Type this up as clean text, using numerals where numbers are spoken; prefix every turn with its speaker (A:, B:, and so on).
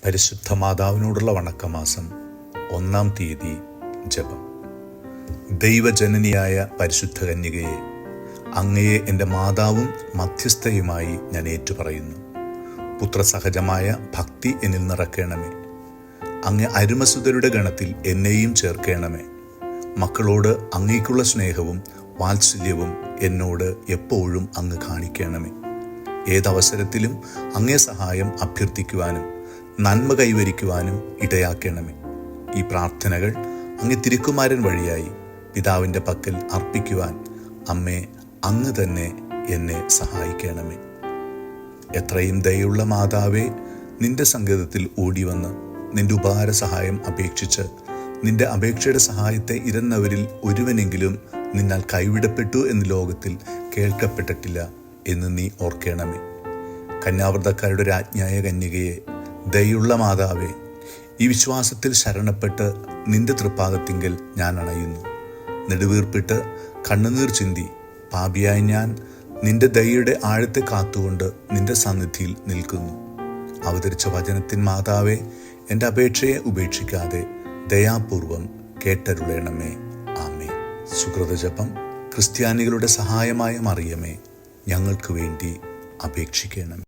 A: പരിശുദ്ധ മാതാവിനോടുള്ള വണക്കമാസം 1-ാം തീയതി ജപം. ദൈവജനനിയായ പരിശുദ്ധ കന്യകയെ, അങ്ങയെ എൻ്റെ മാതാവും മധ്യസ്ഥയുമായി ഞാൻ ഏറ്റുപറയുന്നു. പുത്രസഹജമായ ഭക്തി എന്നിൽ നിറയ്ക്കണമേ. അങ്ങ് അരുമസുതരുടെ ഗണത്തിൽ എന്നെയും ചേർക്കണമേ. മക്കളോട് അങ്ങേക്കുള്ള സ്നേഹവും വാത്സല്യവും എന്നോട് എപ്പോഴും അങ്ങ് കാണിക്കണമേ. ഏതവസരത്തിലും അങ്ങേ സഹായം അഭ്യർത്ഥിക്കുവാനും നന്മ കൈവരിക്കുവാനും ഇടയാക്കണമേ. ഈ പ്രാർത്ഥനകൾ അങ്ങേ തിരുക്കുമാരൻ വഴിയായി പിതാവിൻ്റെ പക്കൽ അർപ്പിക്കുവാൻ അമ്മേ, അങ്ങ് തന്നെ എന്നെ സഹായിക്കണമേ. എത്രയും ദയുള്ള മാതാവേ, നിന്റെ സങ്കേതത്തിൽ ഓടിവന്ന് നിന്റെ ഉപകാര സഹായം അപേക്ഷിച്ച് നിന്റെ അപേക്ഷയുടെ സഹായത്തെ ഇരുന്നവരിൽ ഒരുവനെങ്കിലും നിന്നാൽ കൈവിടപ്പെട്ടു എന്ന് ലോകത്തിൽ കേൾക്കപ്പെട്ടിട്ടില്ല എന്ന് നീ ഓർക്കണമേ. കന്യാവ്രതക്കാരുടെ രാജ്ഞിയായ കന്യകയെ, ദയുള്ള മാതാവേ, ഈ വിശ്വാസത്തിൽ ശരണപ്പെട്ട് നിന്റെ തൃപ്പാദത്തിങ്കൽ ഞാൻ അണയുന്നു. നെടുവീർപ്പിട്ട് കണ്ണുനീർ ചിന്തി പാപിയായ ഞാൻ നിന്റെ ദയയുടെ ആഴത്തെ കാത്തുകൊണ്ട് നിന്റെ സന്നിധിയിൽ നിൽക്കുന്നു. അവതരിച്ച വചനത്തിൻ മാതാവേ, എൻ്റെ അപേക്ഷയെ ഉപേക്ഷിക്കാതെ ദയാപൂർവം കേട്ടരുളേണമേ. ആമേൻ. സുകൃതജപം. ക്രിസ്ത്യാനികളുടെ സഹായമായ മറിയമേ, ഞങ്ങൾക്ക് വേണ്ടി അപേക്ഷിക്കണം.